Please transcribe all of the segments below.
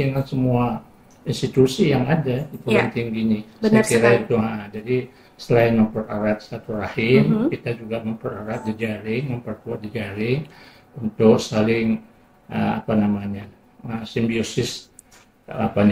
dengan semua institusi yang ada di perguruan tinggi ini. Saya kira itu. Jadi selain mempererat silaturahim, kita juga mempererat jejaring, memperkuat jejaring untuk saling simbiosis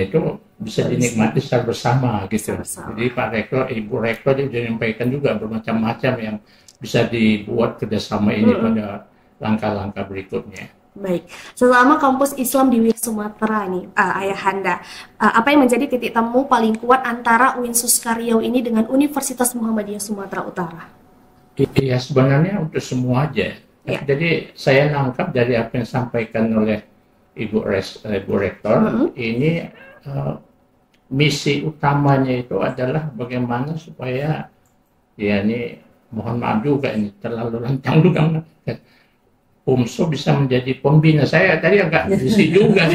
itu bisa dinikmati secara bersama gitu. Jadi Pak Rektor, Ibu Rektor juga menyampaikan juga bermacam-macam yang bisa dibuat kerjasama ini pada langkah-langkah berikutnya. Baik, selama kampus Islam di Wilayah Sumatera nih, Ayahanda, apa yang menjadi titik temu paling kuat antara UIN Suskaryau ini dengan Universitas Muhammadiyah Sumatera Utara? Iya, sebenarnya untuk semua aja. Ya. Jadi saya nangkap dari apa yang disampaikan oleh Ibu Rektor, ini misi utamanya itu adalah bagaimana supaya, ya ini mohon maaf juga ini terlalu lantang juga, UMSU bisa menjadi pembina. Saya tadi agak risih juga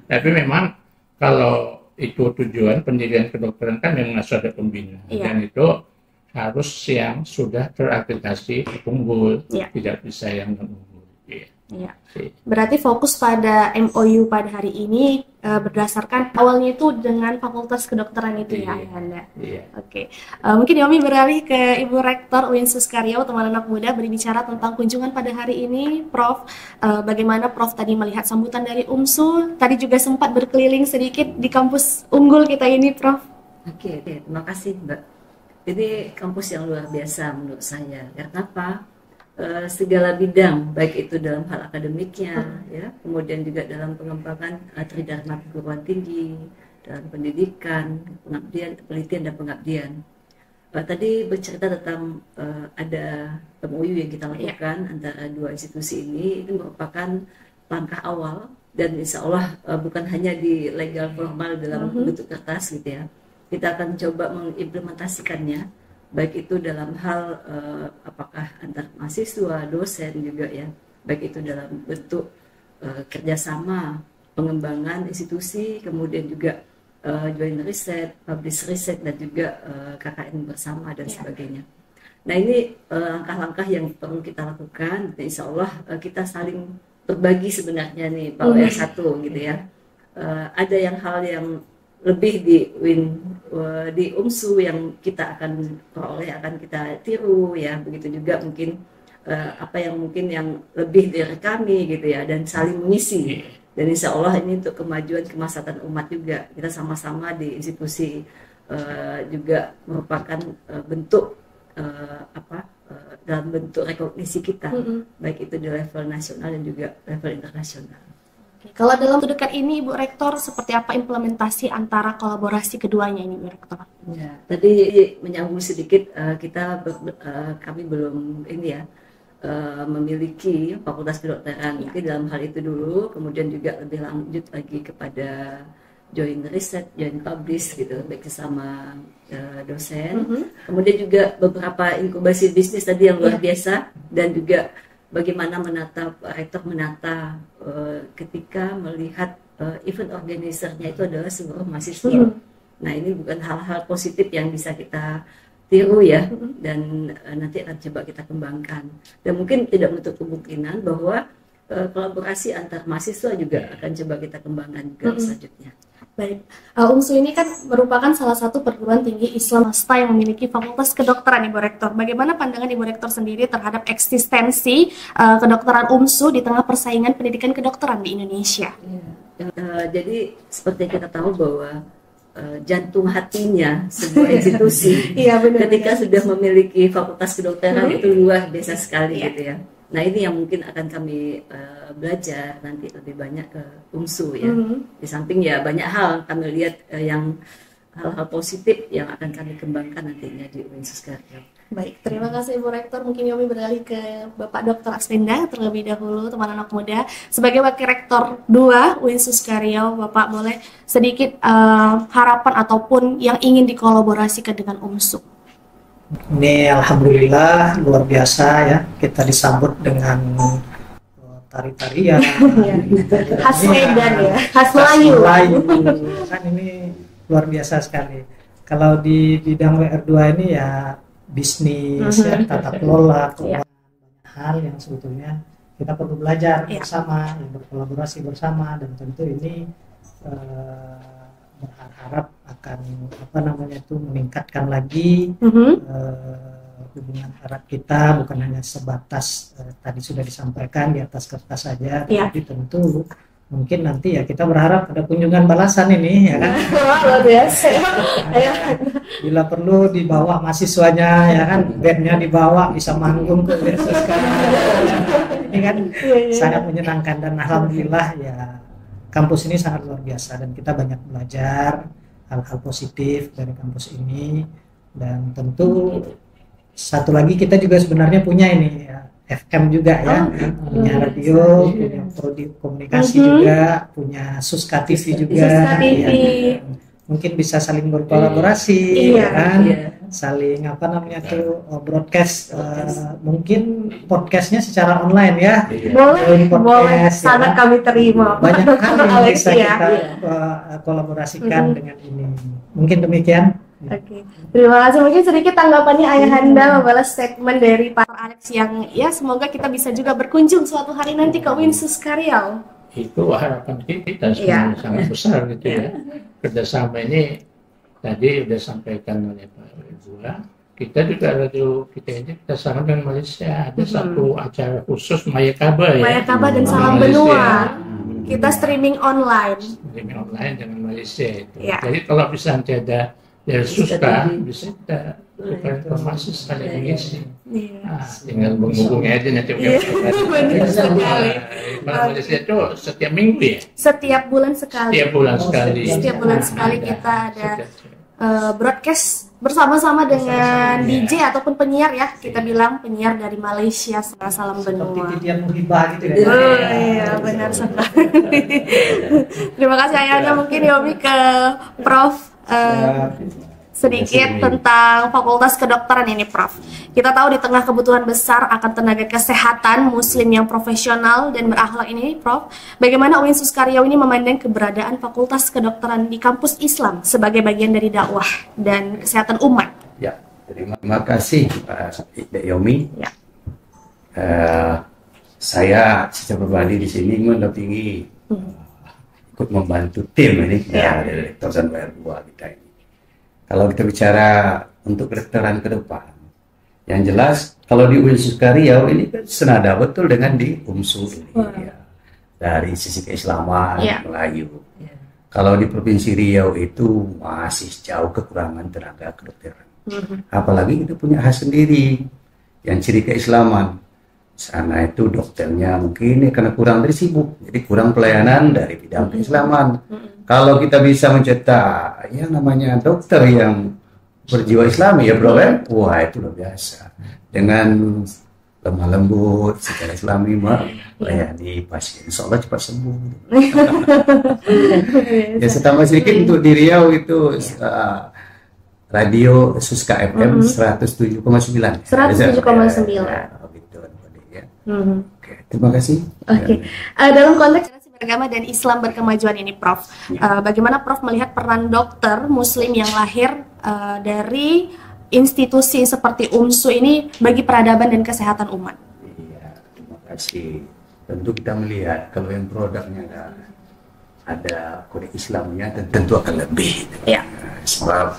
tapi memang kalau itu tujuan pendidikan kedokteran kan memang harus ada pembina, dan itu harus yang sudah terakreditasi unggul, tidak bisa yang non-unggul. Ya. Berarti fokus pada MOU pada hari ini berdasarkan awalnya itu dengan Fakultas Kedokteran itu ya Ayahanda. Oke. Mungkin Yomi beralih ke Ibu Rektor UIN Suskaryau, teman anak muda, berbicara tentang kunjungan pada hari ini, Prof. Bagaimana Prof tadi melihat sambutan dari UMSU, tadi juga sempat berkeliling sedikit di kampus unggul kita ini, Prof. Oke, terima kasih Mbak. Ini kampus yang luar biasa menurut saya. Karena apa? Segala bidang, baik itu dalam hal akademiknya, ya, kemudian juga dalam pengembangan tridharma perguruan tinggi, dalam pendidikan, pengabdian, penelitian dan pengabdian. Tadi bercerita tentang ada MOU yang kita lakukan antara dua institusi ini, itu merupakan langkah awal dan insya Allah bukan hanya di legal formal dalam bentuk kertas gitu ya. Kita akan coba mengimplementasikannya, baik itu dalam hal apakah antar mahasiswa, dosen juga ya, baik itu dalam bentuk kerjasama, pengembangan institusi, kemudian juga joint riset, publish riset, dan juga KKN bersama dan sebagainya. Nah ini langkah-langkah yang perlu kita lakukan, dan insya Allah kita saling berbagi sebenarnya nih Pak WR1 gitu ya. Ada hal yang lebih di UMSU yang kita akan peroleh, akan kita tiru ya, begitu juga mungkin apa yang mungkin yang lebih dari kami gitu ya, dan saling mengisi. Dan insya Allah ini untuk kemajuan kemaslahatan umat juga, kita sama-sama di institusi juga merupakan bentuk dalam bentuk rekognisi kita, baik itu di level nasional dan juga level internasional. Kalau dalam waktu dekat ini, Ibu Rektor, seperti apa implementasi antara kolaborasi keduanya ini, Ibu Rektor? Ya, tadi menyambung sedikit, kami belum memiliki fakultas kedokteran. Mungkin dalam hal itu dulu, kemudian juga lebih lanjut lagi kepada joint riset, joint publish gitu, baik sama dosen. Kemudian juga beberapa inkubasi bisnis tadi yang luar biasa, dan juga bagaimana rektor menata ketika melihat event organizer-nya itu adalah seluruh mahasiswa. Nah ini bukan hal-hal positif yang bisa kita tiru ya, dan nanti akan coba kita kembangkan. Dan mungkin tidak menutup kemungkinan bahwa kolaborasi antar mahasiswa juga akan coba kita kembangkan juga selanjutnya. Baik, UMSU ini kan merupakan salah satu perguruan tinggi Islam swasta yang memiliki fakultas kedokteran, Ibu Rektor. Bagaimana pandangan Ibu Rektor sendiri terhadap eksistensi kedokteran UMSU di tengah persaingan pendidikan kedokteran di Indonesia? Jadi seperti kita tahu bahwa jantung hatinya sebuah institusi ketika sudah memiliki fakultas kedokteran itu luar biasa sekali gitu ya. Nah ini yang mungkin akan kami belajar nanti lebih banyak ke UMSU ya. Di samping ya banyak hal kami lihat yang hal-hal positif yang akan kami kembangkan nantinya di UIN Suskaryau. Baik, terima kasih Ibu Rektor. Mungkin Yomi beralih ke Bapak Dr. Arswenda terlebih dahulu, teman anak muda. Sebagai Wakil Rektor 2 UIN Suskaryau, Bapak boleh sedikit harapan ataupun yang ingin dikolaborasikan dengan UMSU? Ini alhamdulillah luar biasa ya, kita disambut dengan tari-tarian khas Medan ya, khas Melayu kan, ini luar biasa sekali. Kalau di bidang WR2 ini ya bisnis, ya, tata kelola, banyak hal yang sebetulnya kita perlu belajar bersama, berkolaborasi bersama, dan tentu ini berharap akan meningkatkan lagi hubungan erat kita, bukan hanya sebatas tadi sudah disampaikan di atas kertas saja, tapi tentu mungkin nanti ya kita berharap ada kunjungan balasan ini ya kan. Luar biasa. Bila perlu dibawa mahasiswanya ya kan, bandnya dibawa, bisa manggung ke sekarang. Ini kan sangat menyenangkan, dan alhamdulillah ya kampus ini sangat luar biasa, dan kita banyak belajar hal-hal positif dari kampus ini. Dan tentu satu lagi kita juga sebenarnya punya ini ya, FM juga ya, punya radio, punya prodi komunikasi juga, punya Suska TV juga. Ya. Mungkin bisa saling berkolaborasi, ya kan? Saling broadcast, mungkin podcastnya secara online ya. Boleh, sangat kami terima. Banyak hal yang bisa kita kolaborasikan dengan ini. Mungkin demikian. Oke, terima kasih. Mungkin sedikit tanggapannya Ayahanda membalas statement dari Pak Alex yang ya semoga kita bisa juga berkunjung suatu hari nanti ke Winsus Karyau. Itu harapan kita sebenarnya sangat besar gitu ya. Kerjasama ini tadi sudah sampaikan oleh Pak Ibu. Kita juga radio kita ini kerjasama dengan Malaysia. Ada satu acara khusus Mayakaba ya. Mayakaba dan Salam Benua. Kita streaming online. Streaming online dengan Malaysia itu. Jadi kalau bisa nanti ada dari Suska bisa kita tukar informasi sekali mengisi. Tinggal menghubungi aja nanti. Benar sekali. Malaysia itu setiap minggu ya? Setiap bulan sekali. Setiap bulan sekali. Setiap bulan sekali kita ada broadcast bersama-sama dengan DJ ataupun penyiar ya, kita bilang penyiar dari Malaysia, Salam Benua. Seperti Titian Muhibah gitu ya. Oh iya, benar sekali. Terima kasih Ayahanda. Mungkin Yomi ke Prof. Sedikit tentang Fakultas Kedokteran ini, Prof. Kita tahu di tengah kebutuhan besar akan tenaga kesehatan Muslim yang profesional dan berakhlak ini, Prof, bagaimana Winsus Karyau ini memandang keberadaan Fakultas Kedokteran di kampus Islam sebagai bagian dari dakwah dan kesehatan umat? Ya, terima kasih Pak Yomi. Ya. Saya secara pribadi di sini mendampingi ikut membantu tim ini dari Rektor dan WR2 kita ini. Kalau kita bicara untuk kedokteran ke depan, yang jelas kalau di Winsus Karyau ini kan senada betul dengan di UMSU ini ya. Dari sisi keislaman Melayu. Kalau di Provinsi Riau itu masih jauh kekurangan tenaga kedokteran. Apalagi kita punya khas sendiri yang ciri keislaman. Sana itu dokternya mungkin karena kurang dari sibuk, jadi kurang pelayanan dari bidang keislaman. Kalau kita bisa mencetak yang namanya dokter yang berjiwa Islami ya bro, wah itu luar biasa. Dengan lemah lembut secara Islami melayani pasien, insya Allah cepat sembuh. Ya setambah sedikit untuk di Riau itu radio Suska FM 107,9. 107,9. Oke, terima kasih. Dalam konteks beragama dan Islam berkemajuan ini, Prof, bagaimana Prof melihat peran dokter Muslim yang lahir dari institusi seperti UMSU ini bagi peradaban dan kesehatan umat? Iya, terima kasih. Tentu kita melihat kalau yang produknya ada kode Islamnya, tentu akan lebih. Ya. Sebab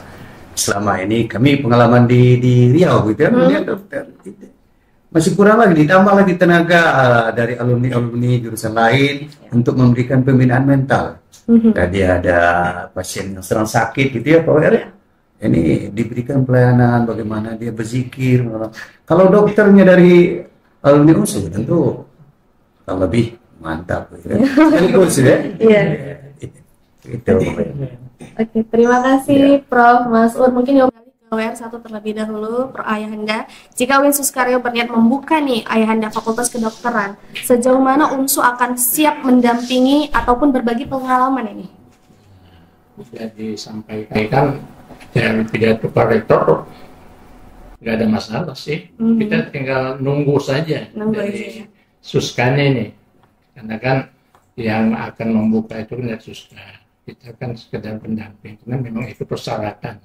selama ini kami pengalaman di Riau gitu ya, melihat dokter gitu. Masih kurang lagi, ditambah lagi tenaga dari alumni jurusan lain untuk memberikan pembinaan mental. Tadi ada pasien yang sedang sakit gitu ya, Pak WR. Ini diberikan pelayanan bagaimana dia berzikir. Kalau dokternya dari alumni UNSU tentu lebih mantap gitu ya. Itu. Oke, terima kasih Prof. Mas'ud. Mungkin WR1 terlebih dahulu, Pro Ayahanda. Jika Winsus Karyau berniat membuka nih Ayahanda Fakultas Kedokteran, sejauh mana UNSU akan siap mendampingi ataupun berbagi pengalaman ini? Bisa disampaikan dari pidato Pak Rektor, nggak ada masalah sih. Kita tinggal nunggu saja dari Suskanya ini, karena kan yang akan membuka itu kan Suska. Kita kan sekedar pendamping, karena memang itu persyaratan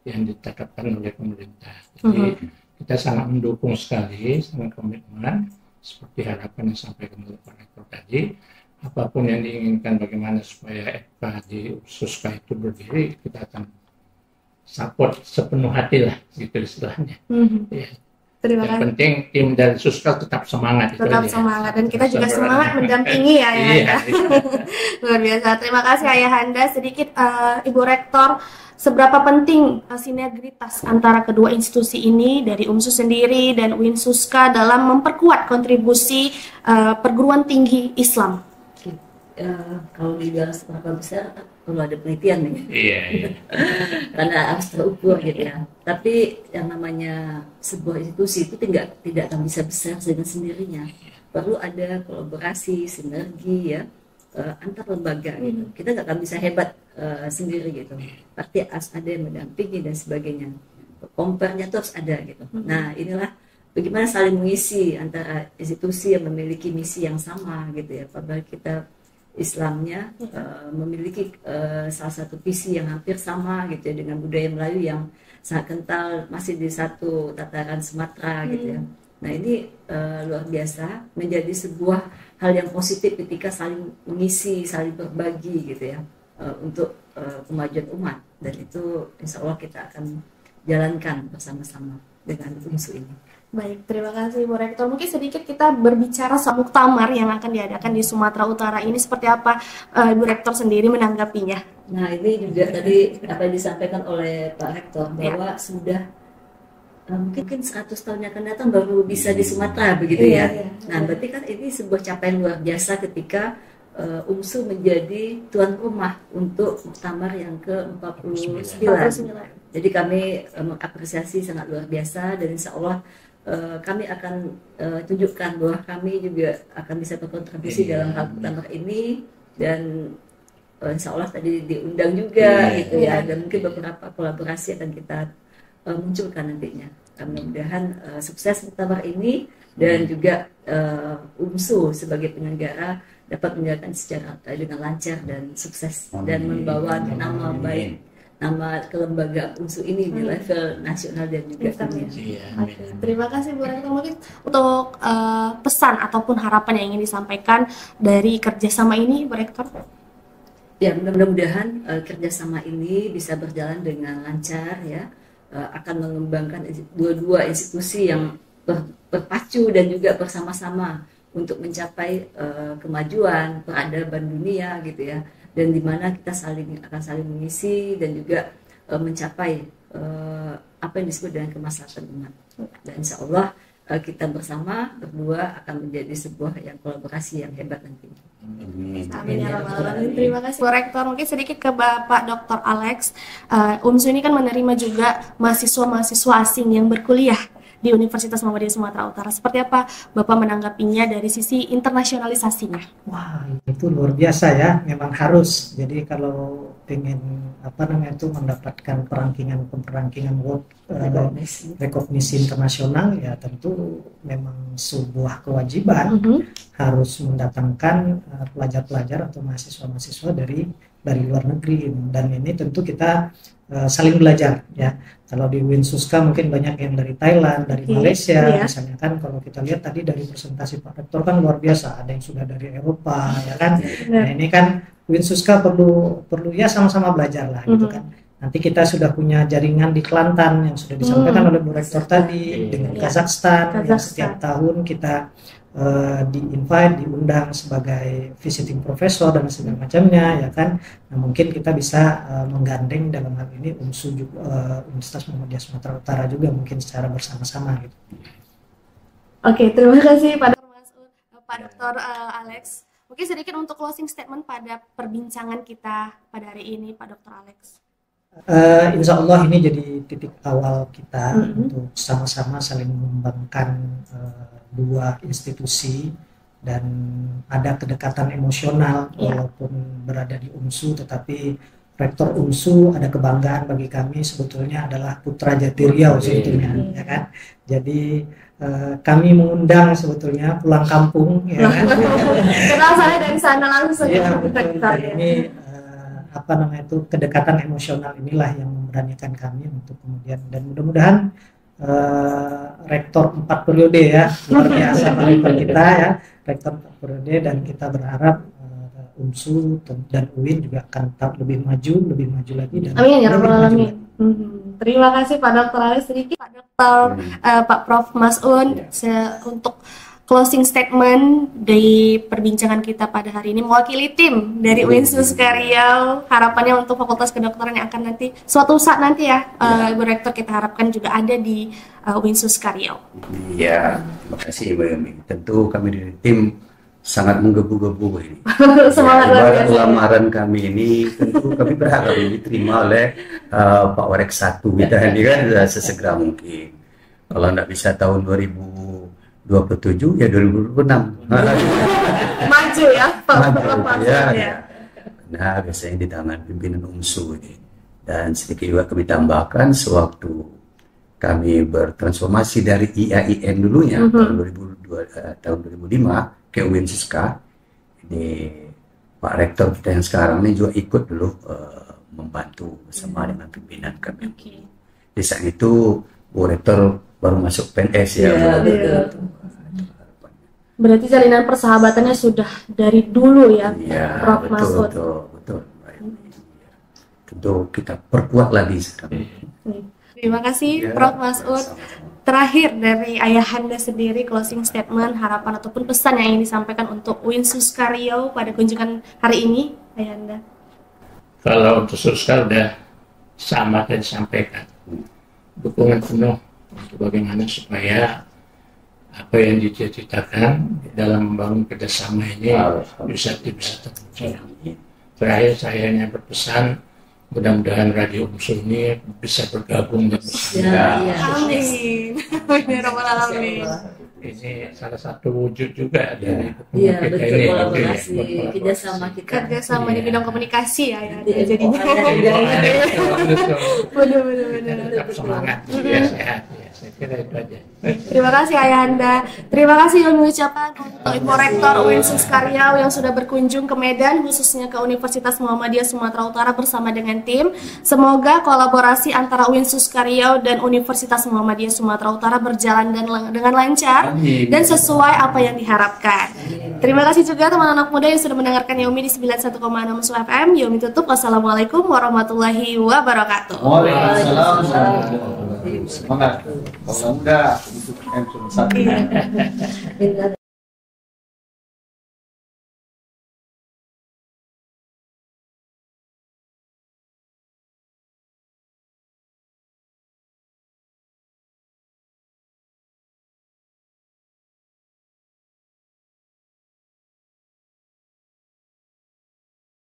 yang ditetapkan oleh pemerintah. Jadi kita sangat mendukung sekali, sangat komitmen seperti harapan yang disampaikan oleh Pak Rektor tadi, apapun yang diinginkan bagaimana supaya FK di Suska itu berdiri, kita akan support sepenuh hati lah, gitu istilahnya. Ya. Terima kasih. Yang penting tim dari Suska tetap semangat. Tetap semangat, dan kita juga semangat mendampingi ya Ayahanda. Luar biasa. Terima kasih Ayahanda. Sedikit Ibu Rektor, seberapa penting sinergitas antara kedua institusi ini dari UMSU sendiri dan UIN Suska dalam memperkuat kontribusi perguruan tinggi Islam? Kalau dibilang seberapa besar, perlu ada penelitian nih. Iya. Karena harus terukur gitu ya. Tapi yang namanya sebuah institusi itu tidak akan bisa besar dengan sendirinya. Perlu ada kolaborasi, sinergi ya antar lembaga gitu. Kita nggak akan bisa hebat sendiri gitu. Pasti harus ada yang mendampingi dan sebagainya. Compare-nya tuh harus ada gitu. Nah inilah bagaimana saling mengisi antara institusi yang memiliki misi yang sama gitu ya. Apabila kita Islamnya memiliki salah satu visi yang hampir sama gitu ya, dengan budaya Melayu yang sangat kental masih di satu tataran Sumatera gitu ya. Nah ini luar biasa, menjadi sebuah hal yang positif ketika saling mengisi, saling berbagi gitu ya, untuk kemajuan umat, dan itu insya Allah kita akan jalankan bersama-sama dengan UMSU ini. Baik, terima kasih Bu Rektor. Mungkin sedikit kita berbicara soal muktamar yang akan diadakan di Sumatera Utara ini, seperti apa Bu Rektor sendiri menanggapinya? Nah ini juga tadi apa yang disampaikan oleh Pak Rektor bahwa sudah mungkin 100 tahun yang akan datang baru bisa di Sumatera begitu ya. Nah berarti kan ini sebuah capaian luar biasa ketika UMSU menjadi tuan rumah untuk muktamar yang ke-49. Jadi kami mengapresiasi sangat luar biasa, dan insya Allah kami akan tunjukkan bahwa kami juga akan bisa berkontribusi dalam hal muktamar ini, dan insya Allah tadi diundang juga gitu ya, dan mungkin beberapa kolaborasi akan kita munculkan nantinya. Mudah-mudahan sukses muktamar ini, dan juga UMSU sebagai penyelenggara dapat menjalankan secara dengan lancar dan sukses, dan membawa nama baik, nama kelembagaan UMSU ini di level nasional dan juga dunia. Terima kasih Bu Rektor. Mungkin untuk pesan ataupun harapan yang ingin disampaikan dari kerjasama ini, Bu Rektor? Ya, mudah-mudahan kerjasama ini bisa berjalan dengan lancar ya, akan mengembangkan dua institusi yang berpacu dan juga bersama-sama untuk mencapai kemajuan peradaban dunia gitu ya, dan di mana kita akan saling mengisi dan juga mencapai apa yang disebut dengan kemaslahatan umat. Dan insya Allah kita bersama berdua akan menjadi sebuah yang kolaborasi yang hebat nanti. Amin ya rabbal alamin. Terima kasih Bu Rektor. Mungkin sedikit ke Bapak Dr. Alex. UMSU ini kan menerima juga mahasiswa-mahasiswa asing yang berkuliah di Universitas Muhammadiyah Sumatera Utara. Seperti apa Bapak menanggapinya dari sisi internasionalisasinya? Wah, itu luar biasa ya, memang harus. Jadi kalau ingin mendapatkan perankingan world rekognisi internasional, ya tentu memang sebuah kewajiban harus mendatangkan pelajar-pelajar atau mahasiswa-mahasiswa dari luar negeri, dan ini tentu kita saling belajar ya. Kalau di UIN Suska mungkin banyak yang dari Thailand, dari Malaysia, misalnya kan. Kalau kita lihat tadi dari presentasi Pak Rektor kan luar biasa, ada yang sudah dari Eropa ya kan. Nah ini kan UIN Suska perlu ya sama-sama belajar lah gitu kan. Nanti kita sudah punya jaringan di Kelantan yang sudah disampaikan oleh Bu Rektor tadi, dengan Kazakhstan yang setiap tahun kita diundang sebagai visiting professor dan segala macamnya ya kan. Nah mungkin kita bisa menggandeng dalam hal ini UMSU juga, Universitas Muhammadiyah Sumatera Utara juga mungkin secara bersama-sama gitu. Oke, terima kasih Pak Dr. Alex. Mungkin sedikit untuk closing statement pada perbincangan kita pada hari ini, Pak Dr. Alex. Insya Allah ini jadi titik awal kita untuk sama-sama saling mengembangkan dua institusi, dan ada kedekatan emosional walaupun berada di UMSU, tetapi Rektor UMSU ada kebanggaan bagi kami sebetulnya adalah putra Jati Riau sebetulnya ya kan. Jadi kami mengundang sebetulnya pulang kampung ya kan. Kenal saya dari sana langsung ya, ini kedekatan emosional inilah yang memberanikan kami untuk kemudian, dan mudah-mudahan rektor 4 periode ya, luar biasa rektor kita ya, rektor 4 periode, dan kita berharap UNSU dan UIN juga akan tetap lebih maju lagi. Dan amin ya rabbal alamin. Terima kasih Pak Dr. Ali sedikit, Pak Dr. Pak Prof. Mas'ud untuk closing statement dari perbincangan kita pada hari ini mewakili tim dari UIN Suska Riau. Harapannya untuk Fakultas Kedokteran yang akan nanti suatu saat nanti ya, Ibu Rektor, kita harapkan juga ada di UIN Suska Riau. Iya, terima kasih Mbak Yomi. Tentu kami dari tim sangat menggebu-gebu ini. Semangat ya, lamaran kami ini tentu kami berharap diterima oleh Pak Warek 1 kita ini kan sesegera mungkin. Kalau tidak bisa tahun 2027 ya 2026. Maju ya Pak. Ya. Nah, biasanya di tangan pimpinan UNSU ini. Dan sedikit juga kami tambahkan, sewaktu kami bertransformasi dari IAIN dulunya tahun 2005 ke UIN Suska, ini Pak Rektor kita yang sekarang ini juga ikut dulu membantu bersama dengan pimpinan kami. Di saat itu Bu Rektor baru masuk PNS ya. Berarti jalinan persahabatannya sudah dari dulu ya, Prof. Mas'ud. Betul. Tentu kita perkuat lagi sekarang. Terima kasih Prof. Mas'ud. Terakhir dari Ayahanda sendiri, closing statement, harapan ataupun pesan yang ingin disampaikan untuk UIN Suska Riau pada kunjungan hari ini, Ayahanda. Kalau untuk Suska sudah sama dan disampaikan, dukungan penuh untuk bagaimana supaya apa yang dicita-citakan dalam membangun kerjasama ini bisa terwujud. Terakhir saya hanya berpesan, mudah-mudahan Radio UNSU ini bisa bergabung dan bersama. Amin. Amin. Ini salah satu wujud juga dari betul, kolaborasi kerjasama di bidang komunikasi ya. Jadinya benar. Semangat, sehat. Saya kira itu aja. Terima kasih Ayahanda. Terima kasih yang mengucapkan untuk Ibu Rektor UIN Suska Riau yang sudah berkunjung ke Medan, khususnya ke Universitas Muhammadiyah Sumatera Utara bersama dengan tim. Semoga kolaborasi antara UIN Suska Riau dan Universitas Muhammadiyah Sumatera Utara berjalan dengan lancar dan sesuai apa yang diharapkan. Terima kasih juga teman anak muda yang sudah mendengarkan Yomi di 91,6 FM. Yomi tutup. Wassalamualaikum warahmatullahi wabarakatuh. Waalaikumsalam. Semangat. Kalau muda untuk M1.